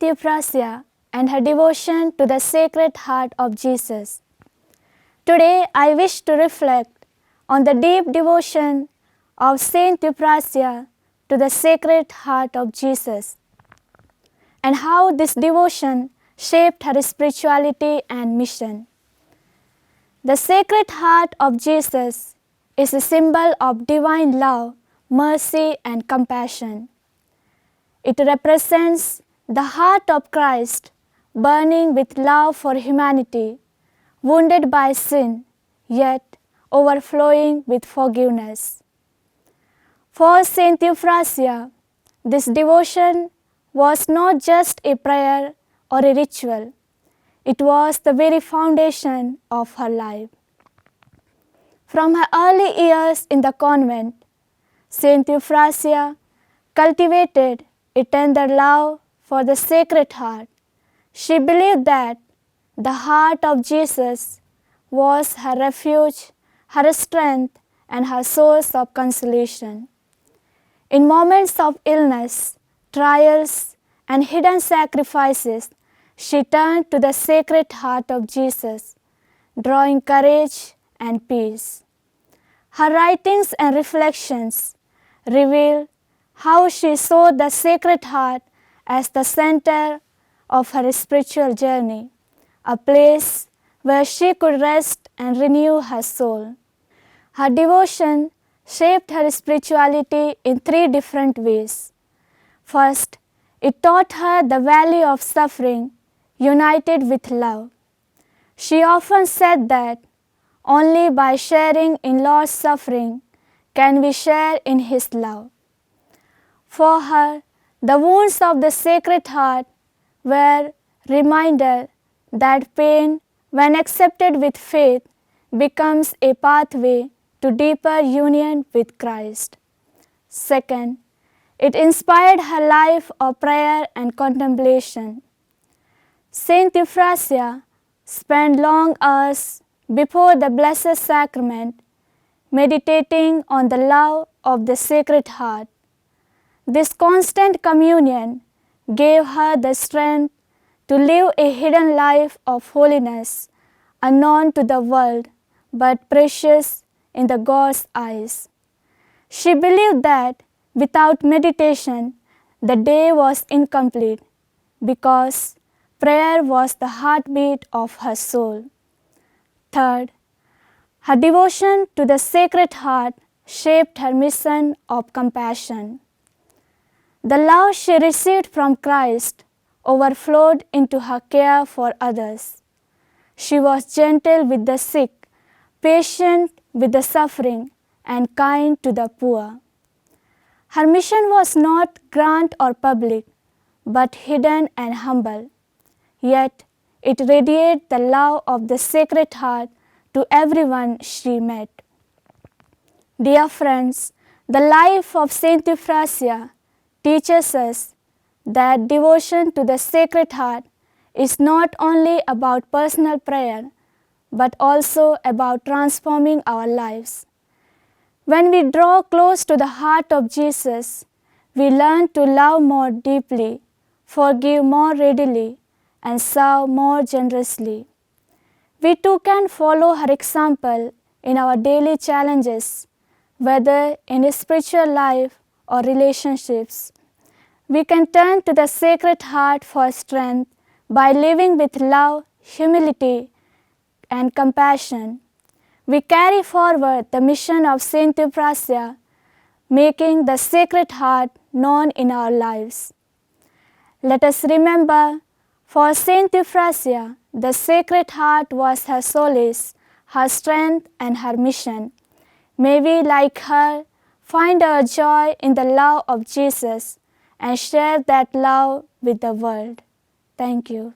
Saint Euphrasia and her devotion to the Sacred Heart of Jesus. Today I wish to reflect on the deep devotion of Saint Euphrasia to the Sacred Heart of Jesus and how this devotion shaped her spirituality and mission. The Sacred Heart of Jesus is a symbol of divine love, mercy, and compassion. It represents the heart of Christ burning with love for humanity, wounded by sin, yet overflowing with forgiveness. For Saint Euphrasia, this devotion was not just a prayer or a ritual, it was the very foundation of her life. From her early years in the convent, Saint Euphrasia cultivated a tender love for the Sacred Heart. She believed that the heart of Jesus was her refuge, her strength, and her source of consolation. In moments of illness, trials, and hidden sacrifices, she turned to the Sacred Heart of Jesus, drawing courage and peace. Her writings and reflections reveal how she saw the Sacred Heart as the center of her spiritual journey, a place where she could rest and renew her soul. Her devotion shaped her spirituality in three different ways. First, it taught her the value of suffering united with love. She often said that only by sharing in Lord's suffering can we share in His love. For her, the wounds of the Sacred Heart were a reminder that pain, when accepted with faith, becomes a pathway to deeper union with Christ. Second, it inspired her life of prayer and contemplation. Saint Euphrasia spent long hours before the Blessed Sacrament meditating on the love of the Sacred Heart. This constant communion gave her the strength to live a hidden life of holiness, unknown to the world, but precious in the God's eyes. She believed that without meditation, the day was incomplete because prayer was the heartbeat of her soul. Third, her devotion to the Sacred Heart shaped her mission of compassion. The love she received from Christ overflowed into her care for others. She was gentle with the sick, patient with the suffering, and kind to the poor. Her mission was not grand or public, but hidden and humble. Yet it radiated the love of the Sacred Heart to everyone she met. Dear friends, the life of Saint Euphrasia teaches us that devotion to the Sacred Heart is not only about personal prayer, but also about transforming our lives. When we draw close to the heart of Jesus, we learn to love more deeply, forgive more readily, and serve more generously. We too can follow her example in our daily challenges, whether in spiritual life or relationships. We can turn to the Sacred Heart for strength by living with love, humility, and compassion. We carry forward the mission of Saint Euphrasia, making the Sacred Heart known in our lives. Let us remember, for Saint Euphrasia, the Sacred Heart was her solace, her strength, and her mission. May we, like her, find our joy in the love of Jesus and share that love with the world. Thank you.